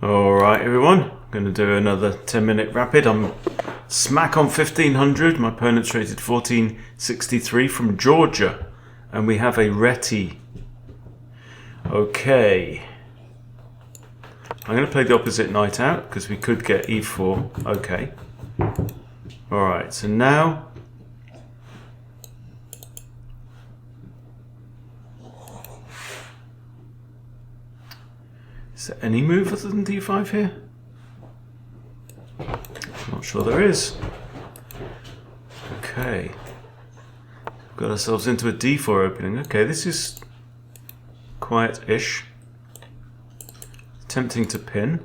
Alright everyone, I'm going to do another 10-minute rapid. I'm smack on 1500, my opponent's rated 1463 from Georgia, and we have a Reti. Okay, I'm going to play the opposite knight out because we could get e4. Okay, alright, so now is there any move other than d5 here? Not sure there is. Okay. Got ourselves into a d4 opening. Okay, this is quiet-ish. Tempting to pin.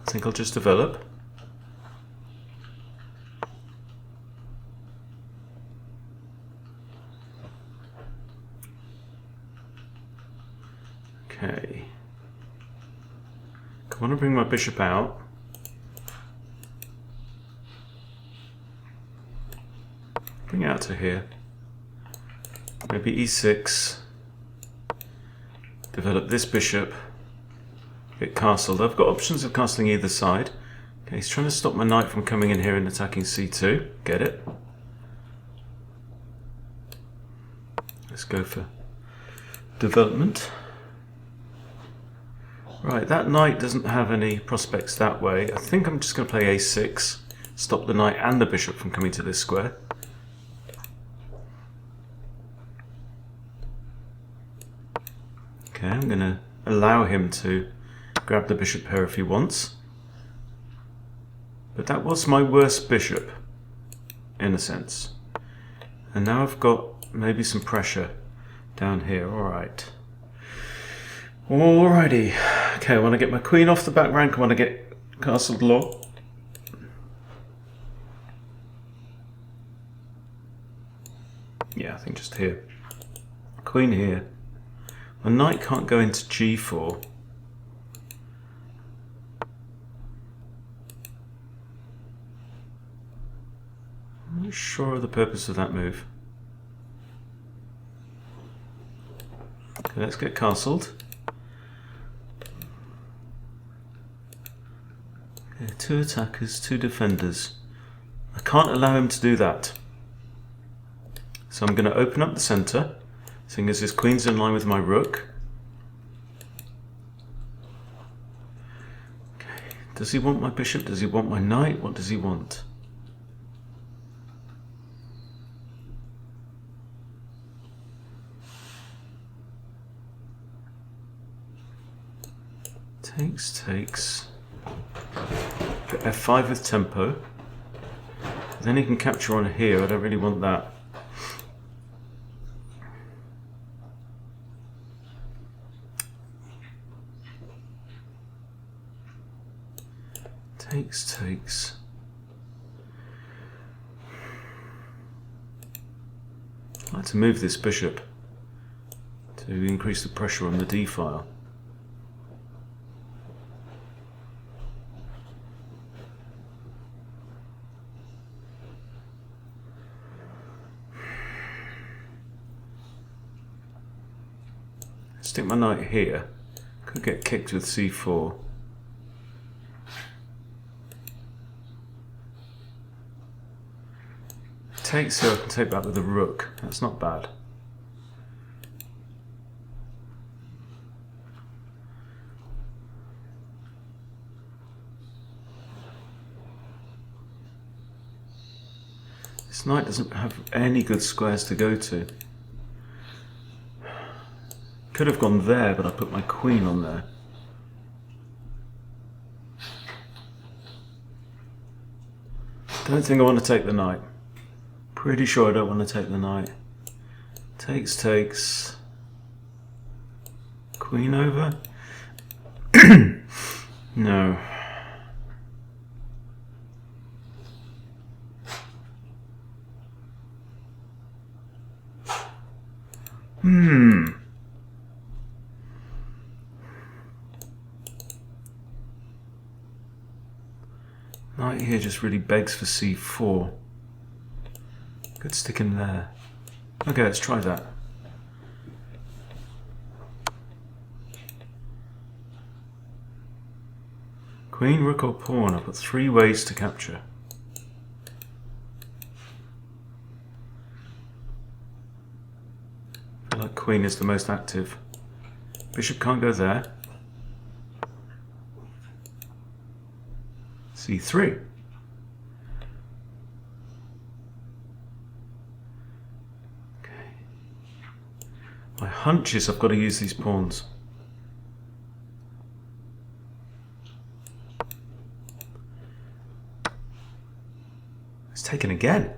I think I'll just develop. Okay. I want to bring my bishop out. Bring it out to here. Maybe e6. Develop this bishop. Get castled. I've got options of castling either side. Okay, he's trying to stop my knight from coming in here and attacking c2. Get it. Let's go for development. Right, that knight doesn't have any prospects that way. I think I'm just going to play a6. Stop the knight and the bishop from coming to this square. Okay, I'm going to allow him to grab the bishop pair if he wants. But that was my worst bishop, in a sense. And now I've got maybe some pressure down here. Alright. Alrighty. Okay, I want to get my queen off the back rank. I want to get castled low. Yeah, I think just here. Queen here. My knight can't go into g4. I'm not sure of the purpose of that move. Okay, let's get castled. Okay, 2 attackers, 2 defenders. I can't allow him to do that. So I'm going to open up the centre. Seeing as his queen's in line with my rook. Okay. Does he want my bishop? Does he want my knight? What does he want? Takes. Got f5 with tempo. Then he can capture on here. I don't really want that. Takes. I'd like to move this bishop to increase the pressure on the d file. Stick my knight here. Could get kicked with c4. Takes here, I can take that with the rook. That's not bad. This knight doesn't have any good squares to go to. Could have gone there, but I put my queen on there. Don't think I want to take the knight. Pretty sure I don't want to take the knight. Takes. Queen over? No. Knight here just really begs for c4. Could stick in there. Okay, let's try that. Queen, rook or pawn. I've got 3 ways to capture. I feel like queen is the most active. Bishop can't go there. C3. Okay. My hunch is I've got to use these pawns. It's taken again.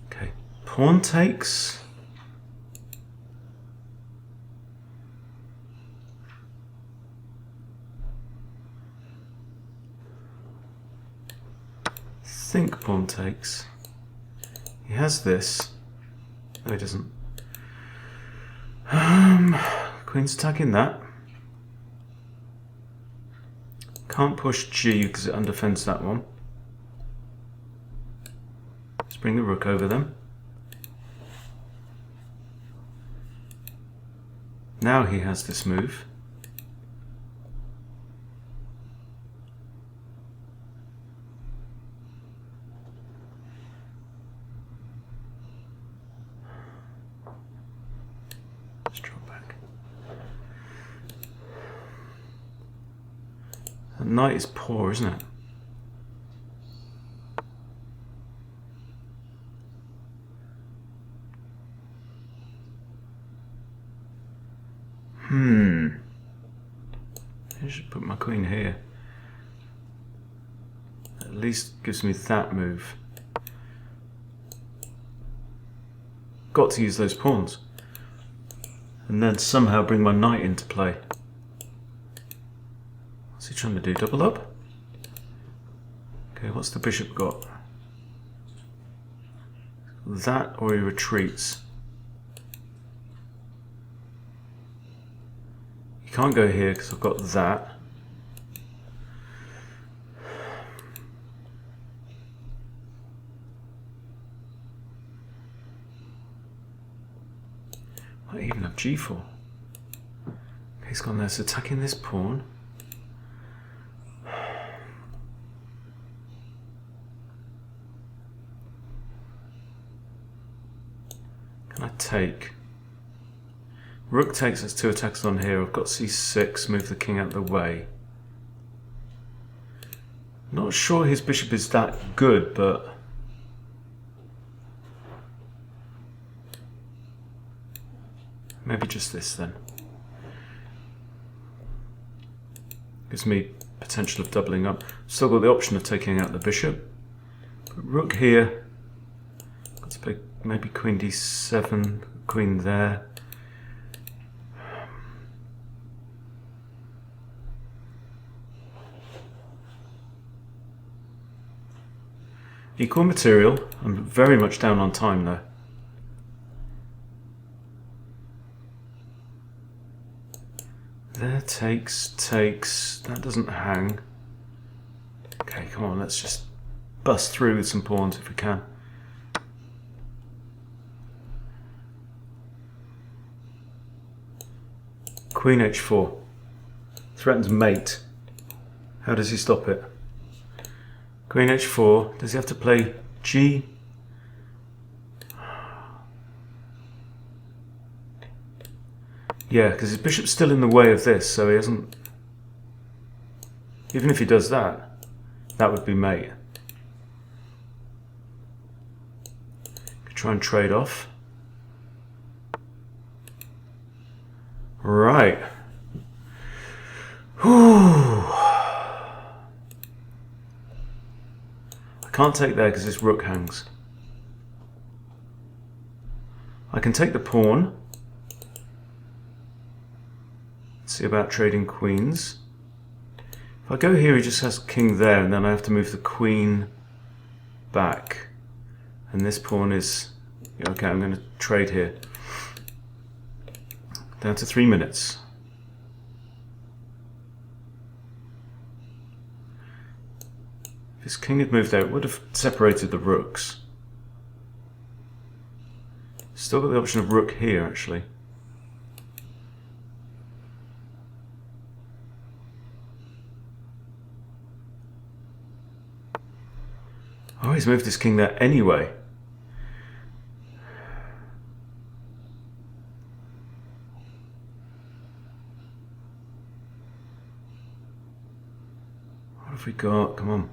Okay, pawn takes. Think pawn takes. He has this. No, he doesn't. Queen's attacking that. Can't push G because it undefends that one. Let's bring the rook over them. Now he has this move. Let's drop back. The knight is poor, isn't it? I should put my queen here. At least gives me that move. Got to use those pawns. And then somehow bring my knight into play. What's he trying to do? Double up? Okay, what's the bishop got? That or he retreats. He can't go here because I've got that. I might even have g4. Okay, he's gone there, so attacking this pawn. Can I take? Rook takes, there's 2 attacks on here. I've got c6, move the king out of the way. Not sure his bishop is that good, but maybe just this then. Gives me potential of doubling up. Still got the option of taking out the bishop. But rook here. Got to play maybe queen d7, queen there. Equal material. I'm very much down on time though. There takes, that doesn't hang. Okay, come on, let's just bust through with some pawns if we can. Queen h4. Threatens mate. How does he stop it? Queen h4. Does he have to play g? Yeah, because his bishop's still in the way of this, so he hasn't... Even if he does that, that would be mate. Could try and trade off. Right. Whew. I can't take there because this rook hangs. I can take the pawn. See about trading queens. If I go here, he just has king there, and then I have to move the queen back. And this pawn is... Okay, I'm going to trade here. Down to 3 minutes. If his king had moved there, it would have separated the rooks. Still got the option of rook here, actually. Oh, he's moved his king there anyway. What have we got? Come on.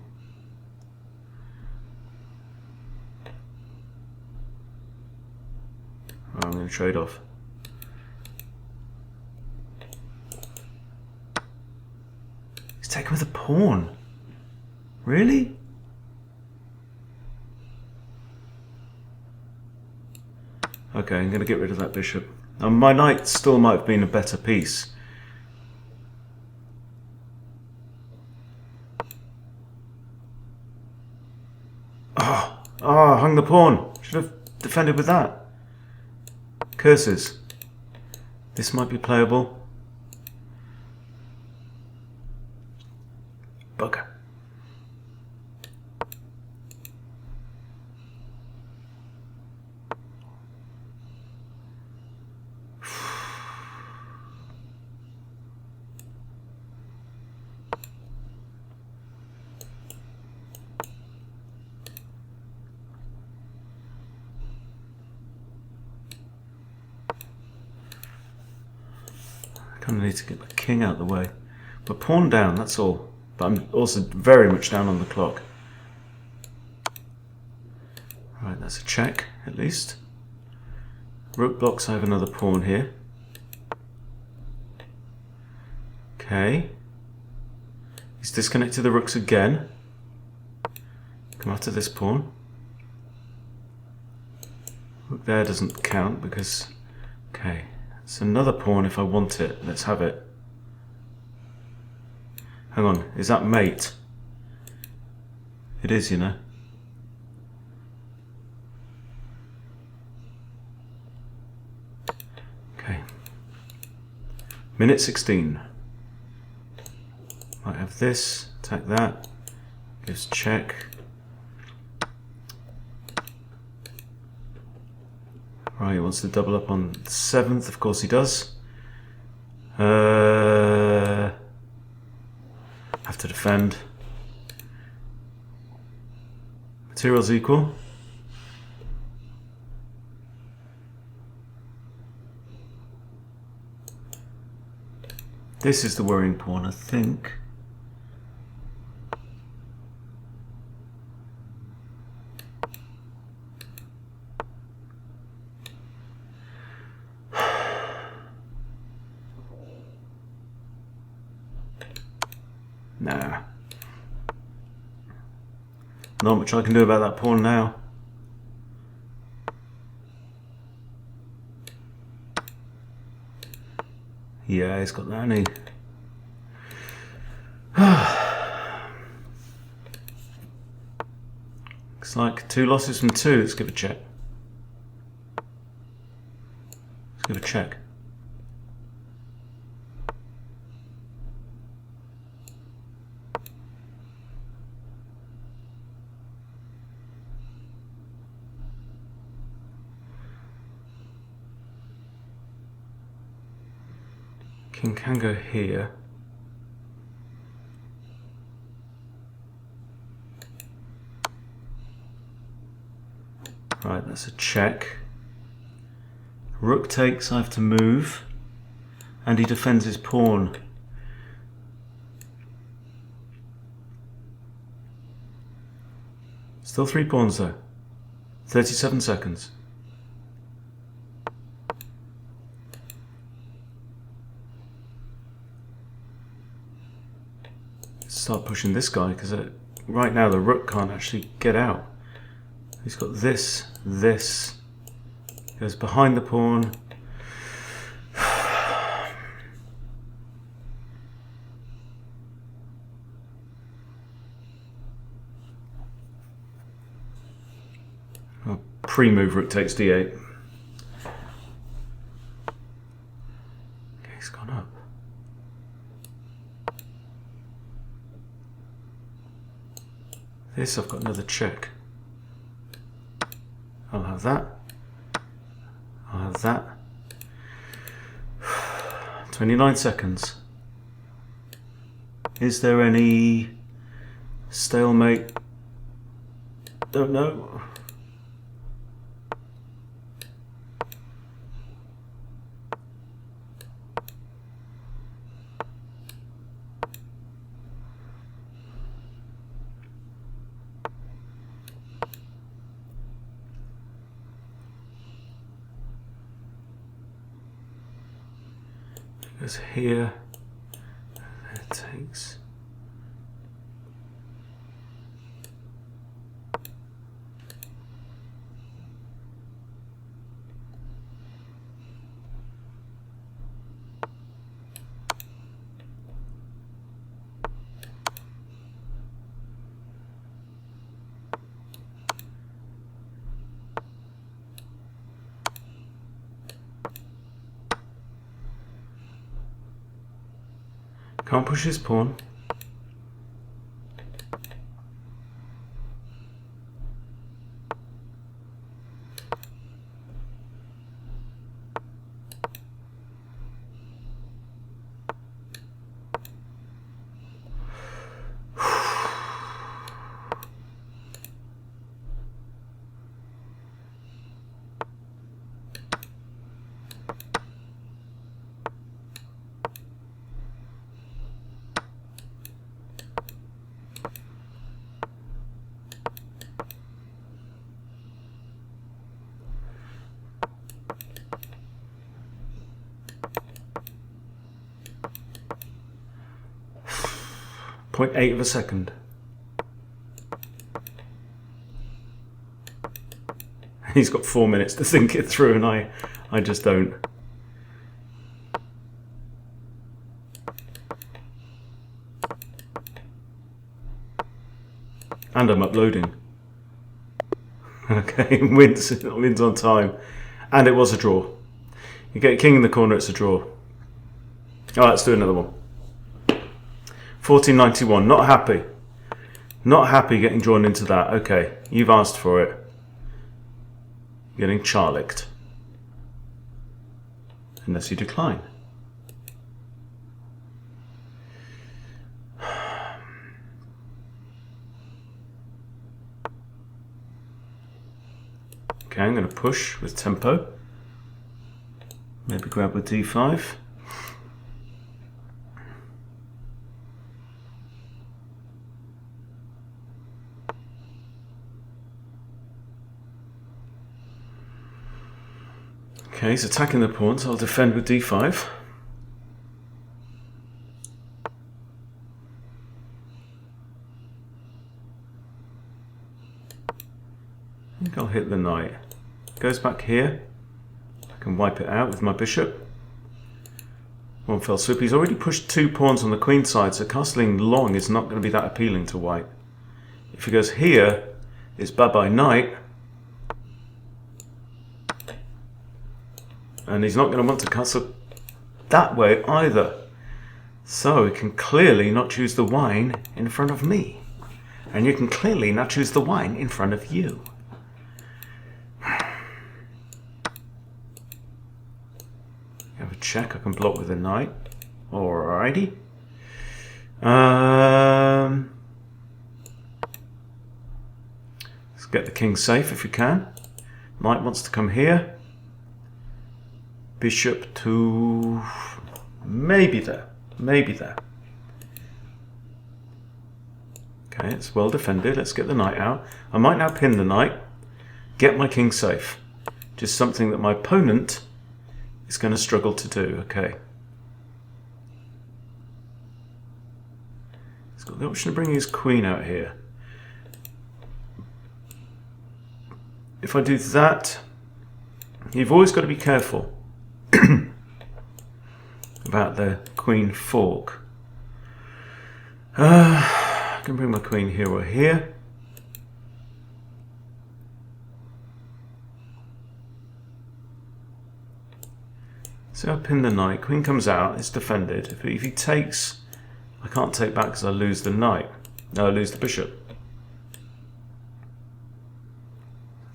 Oh, I'm going to trade off. He's taken with a pawn. Really? Okay, I'm going to get rid of that bishop. My knight still might have been a better piece. Oh, hung the pawn. Should have defended with that. Curses. This might be playable. Bugger. I need to get my king out of the way. But pawn down, that's all. But I'm also very much down on the clock. Right, that's a check, at least. Rook blocks, I have another pawn here. Okay. He's disconnected the rooks again. Come after this pawn. Rook there doesn't count because... Okay. It's another pawn if I want it. Let's have it. Hang on, is that mate? It is, you know. Okay. Minute 16. Might have this, attack that. Gives check. Right, he wants to double up on the 7th, of course he does. Have to defend. Materials equal. This is the worrying pawn, I think. Nah. Not much I can do about that pawn now. Yeah, he's got that, hasn't he? Looks like 2 losses from 2. Let's give a check. Let's give a check. King can go here. Right, that's a check. Rook takes, I have to move. And he defends his pawn. Still 3 pawns though. 37 seconds. Start pushing this guy because right now the rook can't actually get out. He's got this, this, goes behind the pawn. Oh, pre-move rook takes d8. Okay, he's gone up. This, I've got another check. I'll have that. I'll have that. 29 seconds. Is there any stalemate? Don't know. Goes here. It takes. Can't push his pawn. .8 of a second. He's got 4 minutes to think it through, and I just don't. And I'm uploading. Okay, wins on time. And it was a draw. You get king in the corner, it's a draw. Alright, let's do another one. 1491, not happy. Not happy getting drawn into that. Okay, you've asked for it. Getting charlicked. Unless you decline. Okay, I'm going to push with tempo. Maybe grab with d5. Okay, he's attacking the pawn, so I'll defend with d5. I think I'll hit the knight. Goes back here. I can wipe it out with my bishop. One fell swoop. He's already pushed 2 pawns on the queen side, so castling long is not going to be that appealing to white. If he goes here, it's bye-bye knight. And he's not going to want to castle that way either. So he can clearly not choose the wine in front of me. And you can clearly not choose the wine in front of you. Have a check. I can block with a knight. Alrighty. Let's get the king safe if we can. Knight wants to come here. Bishop to maybe there. Maybe there. Okay, it's well defended. Let's get the knight out. I might now pin the knight. Get my king safe. Just something that my opponent is going to struggle to do. Okay. He's got the option of bringing his queen out here. If I do that, you've always got to be careful about the queen fork. I can bring my queen here or here. So I pin the knight. Queen comes out. It's defended. If he takes, I can't take back because I lose the knight. No, I lose the bishop.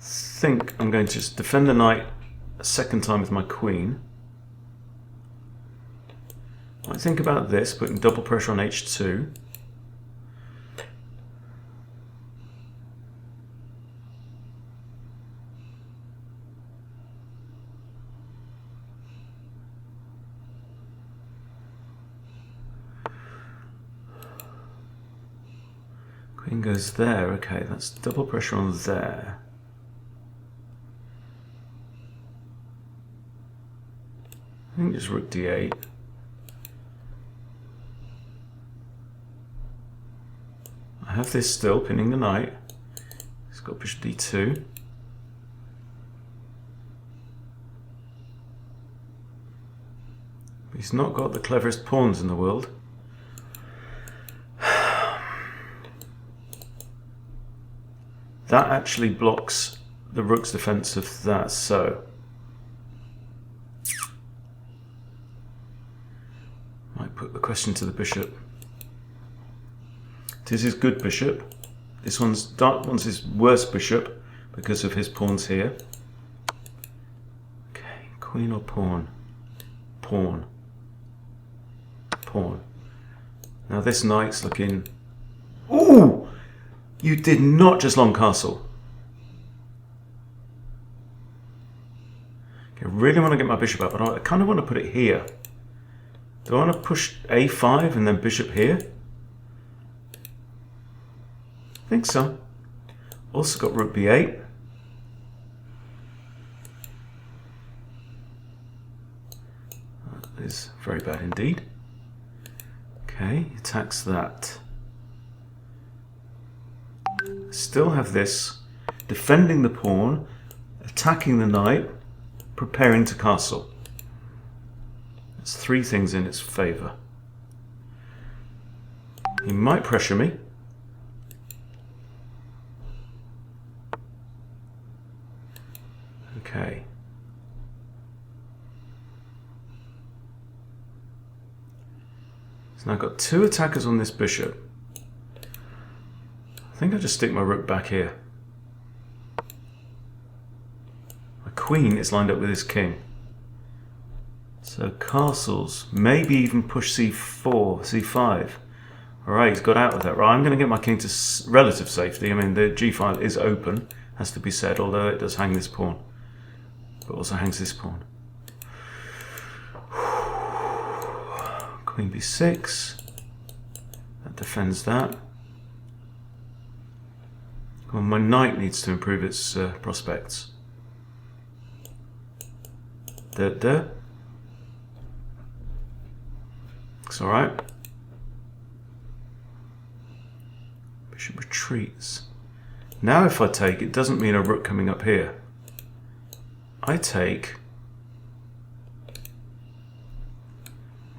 I think I'm going to just defend the knight a second time with my queen. I think about this, putting double pressure on h2. King goes there. Okay, that's double pressure on there. I think just rook d8. I have this still, pinning the knight. He's got bishop d2. He's not got the cleverest pawns in the world. That actually blocks the rook's defense of that, so might put the question to the bishop. It is his good bishop. This one's dark one's his worst bishop because of his pawns here. Okay, queen or pawn? Pawn. Pawn. Now this knight's looking... Ooh! You did not just long castle. Okay, I really want to get my bishop up, but I kind of want to put it here. Do I want to push a5 and then bishop here? I think so. Also got rook b8. That is very bad indeed. Okay, attacks that. Still have this, defending the pawn, attacking the knight, preparing to castle. There's three things in its favour. He might pressure me. Okay. So now I've got two attackers on this bishop. I think I'll just stick my rook back here. My queen is lined up with his king. So castles, maybe even push c4, c5. Alright, he's got out of that. Right, I'm going to get my king to relative safety. I mean, the g5 is open, has to be said, although it does hang this pawn. But also hangs this pawn. Queen b6. That defends that. Well, my knight needs to improve its prospects. There. Looks alright. Bishop retreats. Now if I take, it doesn't mean a rook coming up here. I take...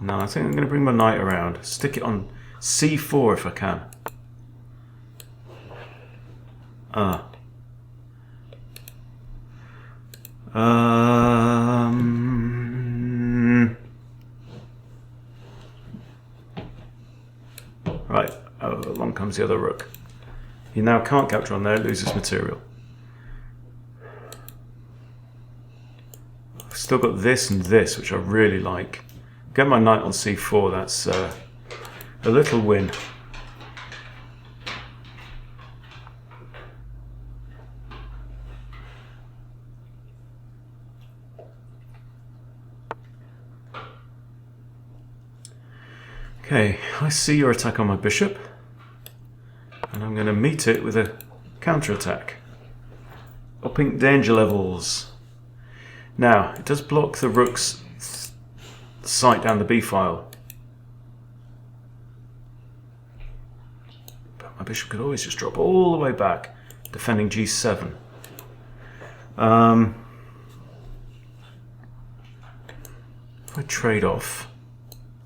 No, I think I'm going to bring my knight around. Stick it on c4 if I can. Right, along comes the other rook. He now can't capture on there, loses material. I've still got this and this, which I really like. Get my knight on c4, that's a little win. Okay, I see your attack on my bishop, and I'm going to meet it with a counter-attack. Upping danger levels. Now, it does block the rook's sight down the b-file. But my bishop could always just drop all the way back, defending g7. If I trade off...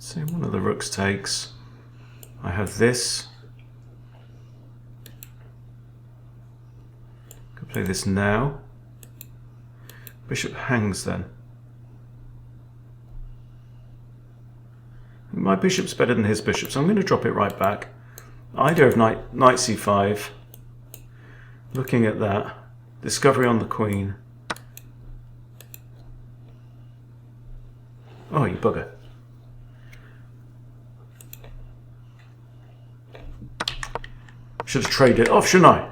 See, one of the rooks takes. I have this. Could play this now. Bishop hangs then. My bishop's better than his bishop, so I'm going to drop it right back. Idea of knight c5. Looking at that. Discovery on the queen. Oh, you bugger. Should have traded off, shouldn't I?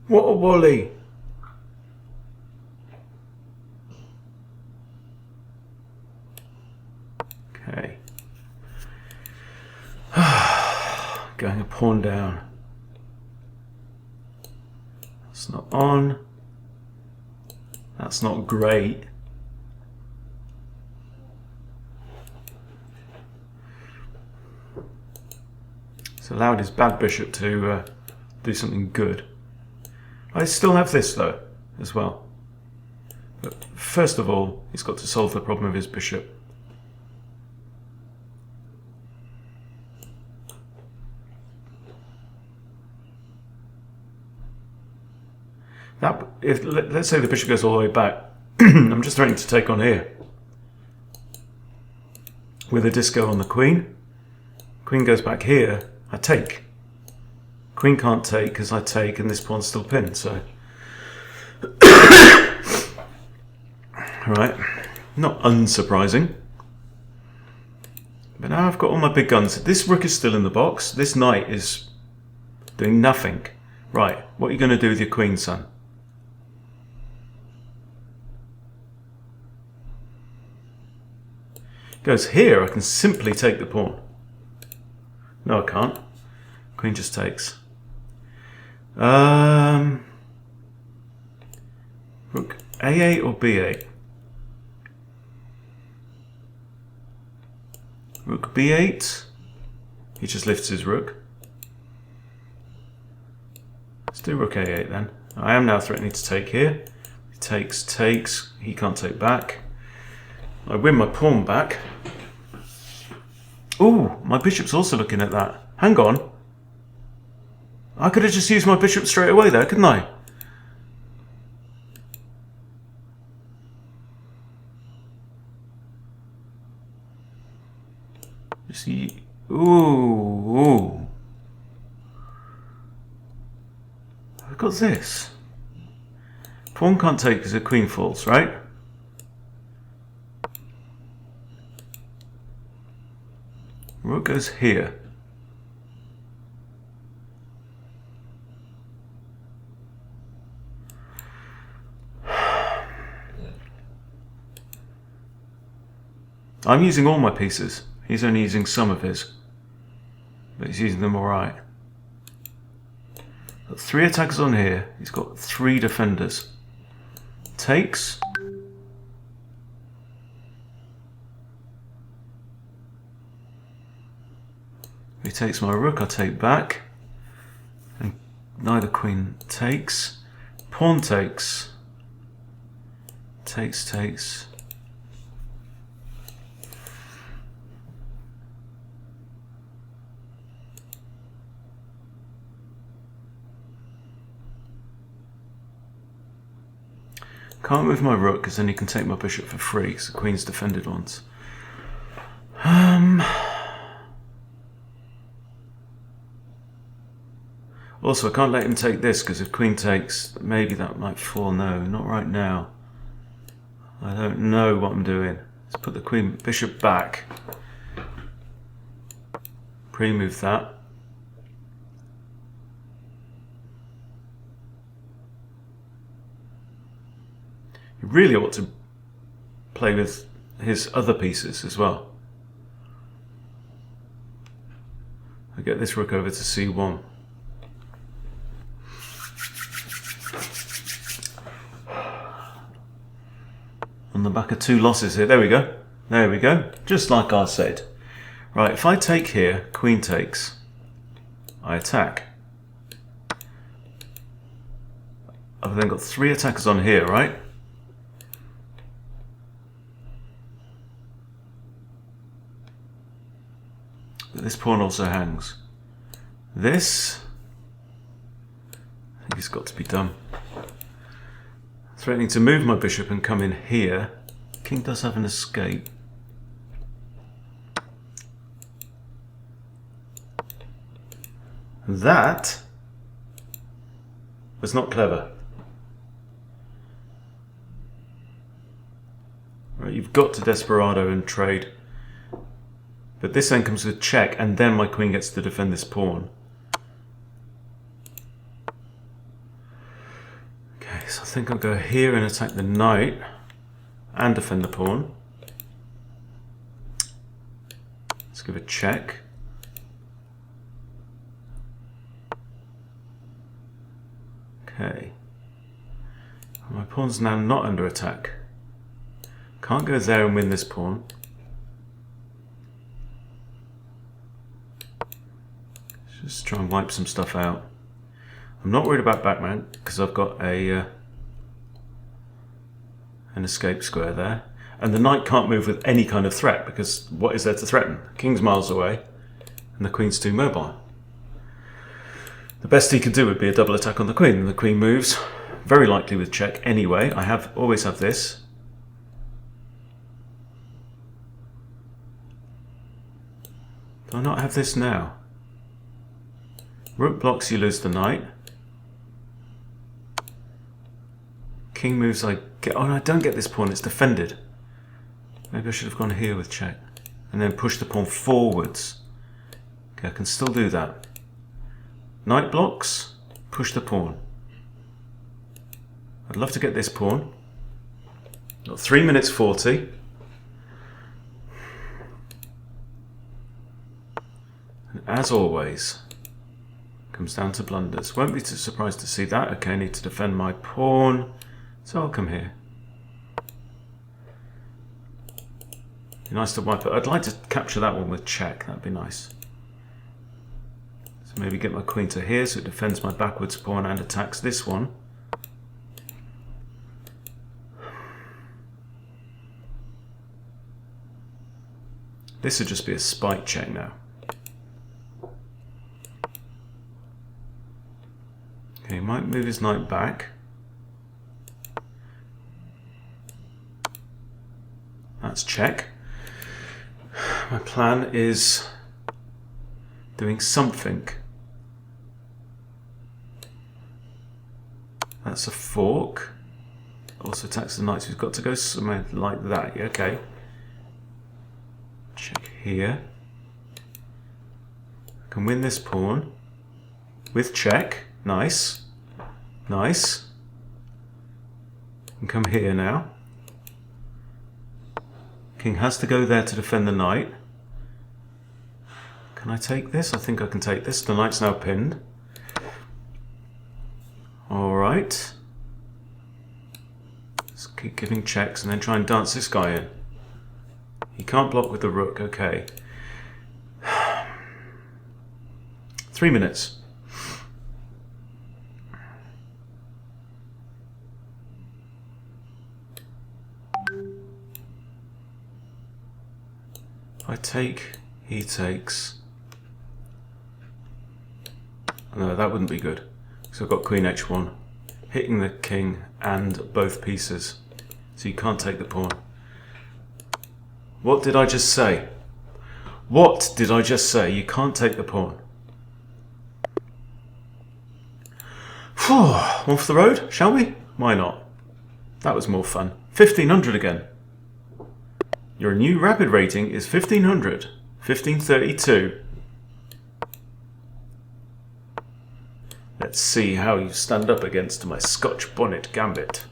What a wally. Okay. Going a pawn down. That's not on. That's not great. It's allowed his bad bishop to do something good. I still have this though, as well. But first of all, he's got to solve the problem of his bishop. Let's say the bishop goes all the way back, I'm just threatening to take on here. With a disco on the queen. Queen goes back here, I take. Queen can't take because I take and this pawn's still pinned, so... Right, not unsurprising. But now I've got all my big guns. This rook is still in the box. This knight is doing nothing. Right, what are you going to do with your queen, son? Goes here, I can simply take the pawn. No, I can't. Queen just takes. Rook A8 or B8? Rook B8. He just lifts his rook. Let's do Rook A8 then. I am now threatening to take here. He takes. He can't take back. I win my pawn back. Ooh, my bishop's also looking at that. Hang on. I could have just used my bishop straight away there, couldn't I? You see? Ooh. I've got this. Pawn can't take because the queen falls, right? Rook goes here. I'm using all my pieces. He's only using some of his. But he's using them alright. Got 3 attackers on here. He's got 3 defenders. Takes. If he takes my rook, I take back. And neither queen takes. Pawn takes. Takes. Can't move my rook because then he can take my bishop for free because the queen's defended once. Also, I can't let him take this because if queen takes, maybe that might fall. No, not right now. I don't know what I'm doing. Let's put the queen bishop back. Pre-move that. You really ought to play with his other pieces as well. I get this rook over to c1. On the back of 2 losses here. There we go. There we go. Just like I said. Right, if I take here, queen takes. I attack. I've then got 3 attackers on here, right? But this pawn also hangs. This, I think it's got to be done. Threatening to move my bishop and come in here. King does have an escape. That was not clever. Right, you've got to desperado and trade. But this then comes with check, and then my queen gets to defend this pawn. Okay, so I think I'll go here and attack the knight and defend the pawn. Let's give a check. Okay. My pawn's now not under attack. Can't go there and win this pawn. Just try and wipe some stuff out. I'm not worried about backmount because I've got an escape square there. And the knight can't move with any kind of threat because what is there to threaten? The king's miles away and the queen's too mobile. The best he could do would be a double attack on the queen, and the queen moves, very likely with check anyway. I always have this. Do I not have this now? Rook blocks, you lose the knight. King moves, I get... Oh no, I don't get this pawn, it's defended. Maybe I should have gone here with check. And then push the pawn forwards. Okay, I can still do that. Knight blocks, push the pawn. I'd love to get this pawn. Got 3 minutes 40. And as always, comes down to blunders. Won't be too surprised to see that. Okay, I need to defend my pawn. So I'll come here. Be nice to wipe it. I'd like to capture that one with check. That'd be nice. So maybe get my queen to here so it defends my backwards pawn and attacks this one. This would just be a spite check now. Okay, he might move his knight back. That's check. My plan is doing something. That's a fork. Also attacks the knight, so he's got to go somewhere like that. Yeah, okay. Check here. I can win this pawn with check. Nice. Nice. And come here now. King has to go there to defend the knight. Can I take this? I think I can take this. The knight's now pinned. Alright. Let's keep giving checks and then try and dance this guy in. He can't block with the rook. Okay. 3 minutes. If I take, he takes. No, that wouldn't be good. So I've got queen h1, hitting the king and both pieces. So you can't take the pawn. What did I just say? What did I just say? You can't take the pawn. Phew, one for the road, shall we? Why not? That was more fun. 1500 again. Your new rapid rating is 1500. 1532. Let's see how you stand up against my Scotch bonnet gambit.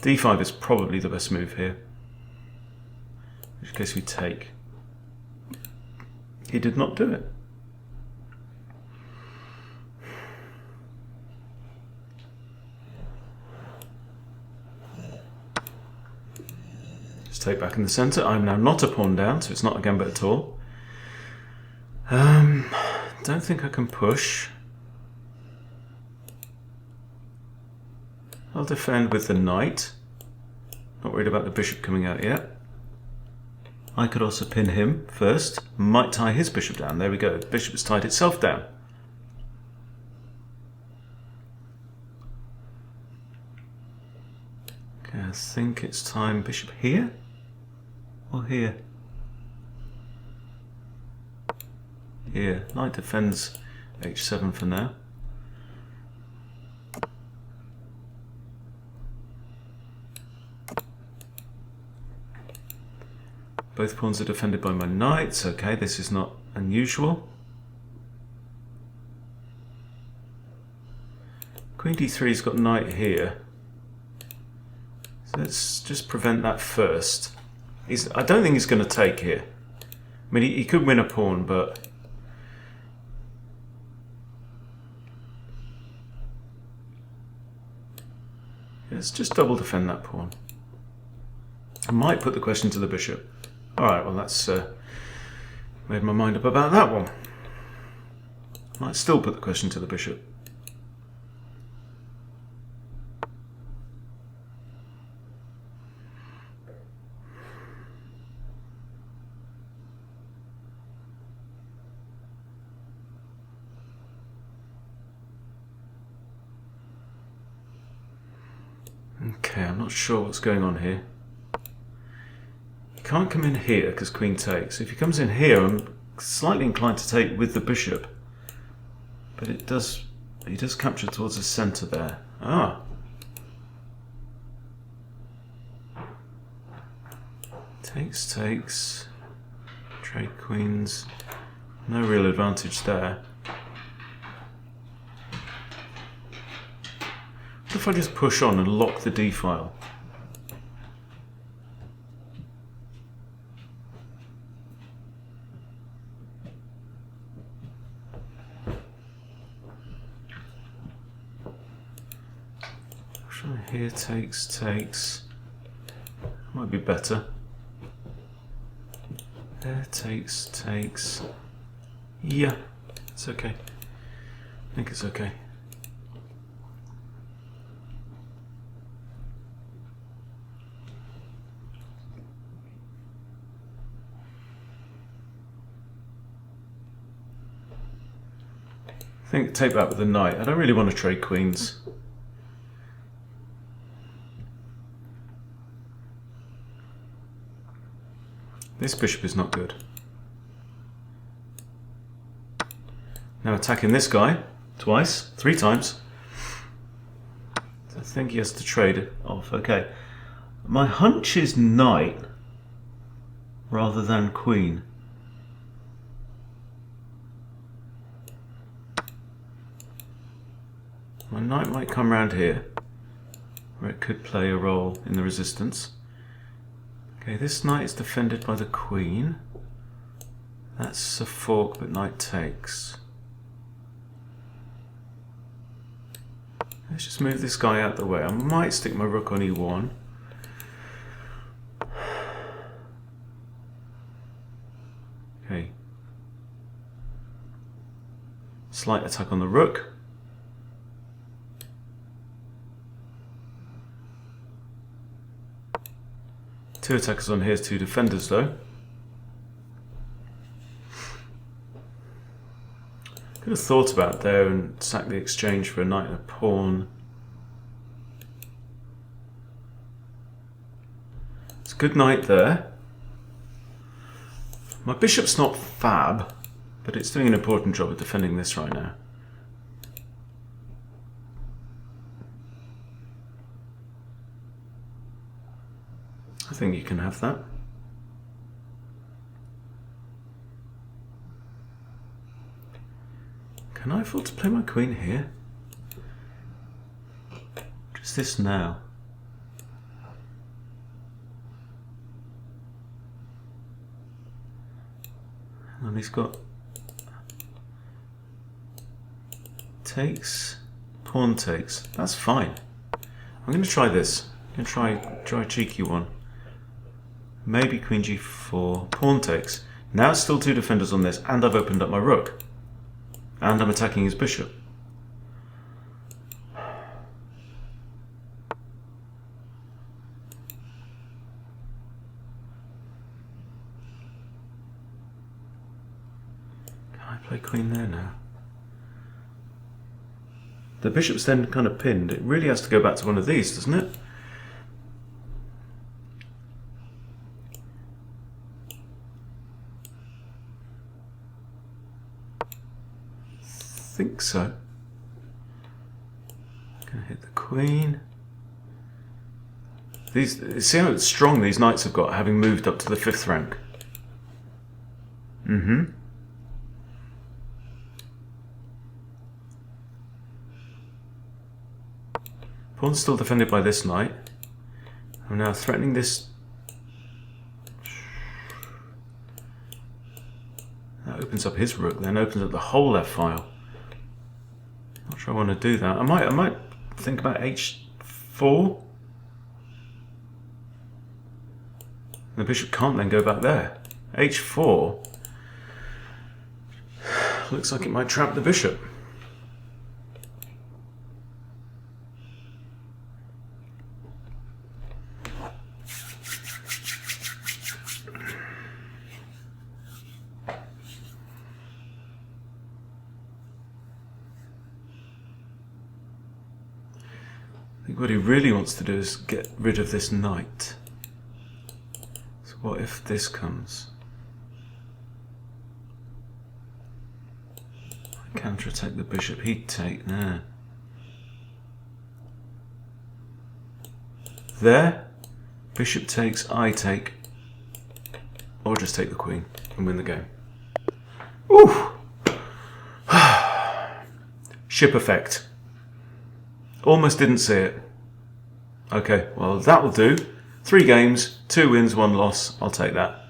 D5 is probably the best move here. In which case we take. He did not do it. Take back in the centre. I'm now not a pawn down, so it's not a gambit at all. Don't think I can push. I'll defend with the knight. Not worried about the bishop coming out yet. I could also pin him first. Might tie his bishop down. There we go. The bishop has tied itself down. Okay, I think it's time. Bishop here? Or here? Here. Knight defends h7 for now. Both pawns are defended by my knights. Okay, this is not unusual. Queen d3's got knight here. So let's just prevent that first. I don't think he's going to take here. I mean, he could win a pawn, but let's just double defend that pawn. I might put the question to the bishop. Alright, well that's made my mind up about that one. Might still put the question to the bishop. Okay, I'm not sure what's going on here. He can't come in here because queen takes. If he comes in here, I'm slightly inclined to take with the bishop. But he does capture towards the centre there. Ah. Takes, takes. Trade queens. No real advantage there. What if I just push on and lock the d file? Here takes, takes. Might be better. There takes, takes. Yeah, it's okay. I think it's okay. I think take that with the knight. I don't really want to trade queens. This bishop is not good. Now attacking this guy twice, 3 times. I think he has to trade it off. Okay. My hunch is knight rather than queen. My knight might come round here, where it could play a role in the resistance. Okay, this knight is defended by the queen. That's a fork, but knight takes. Let's just move this guy out of the way. I might stick my rook on e1. Okay. Slight attack on the rook. Two attackers on here, 2 defenders though. Could have thought about there and sacked the exchange for a knight and a pawn. It's a good knight there. My bishop's not fab, but it's doing an important job of defending this right now. I think you can have that. Can I afford to play my queen here? Just this now. And he's got takes, pawn takes. That's fine. I'm going to try this. I'm going to try a cheeky one. Maybe queen g4, pawn takes. Now it's still 2 defenders on this, and I've opened up my rook. And I'm attacking his bishop. Can I play queen there now? The bishop's then kind of pinned. It really has to go back to one of these, doesn't it? I think so. Gonna hit the queen. These, see how strong these knights have got, having moved up to the 5th rank. Pawn's still defended by this knight. I'm now threatening this. That opens up his rook, then opens up the whole f-file. Not sure I want to do that. I might think about h4. The bishop can't then go back there. h4 looks like it might trap the bishop. I think what he really wants to do is get rid of this knight. So what if this comes? I counter-attack the bishop, he'd take there. There, bishop takes, I take, or just take the queen and win the game. Ooh! Ship effect. Almost didn't see it. Okay, well that will do. 3 games, 2 wins, 1 loss. I'll take that.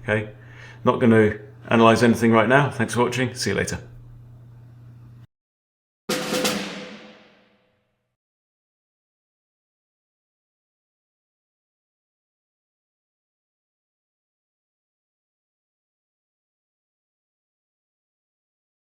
Okay, not going to analyse anything right now. Thanks for watching. See you later.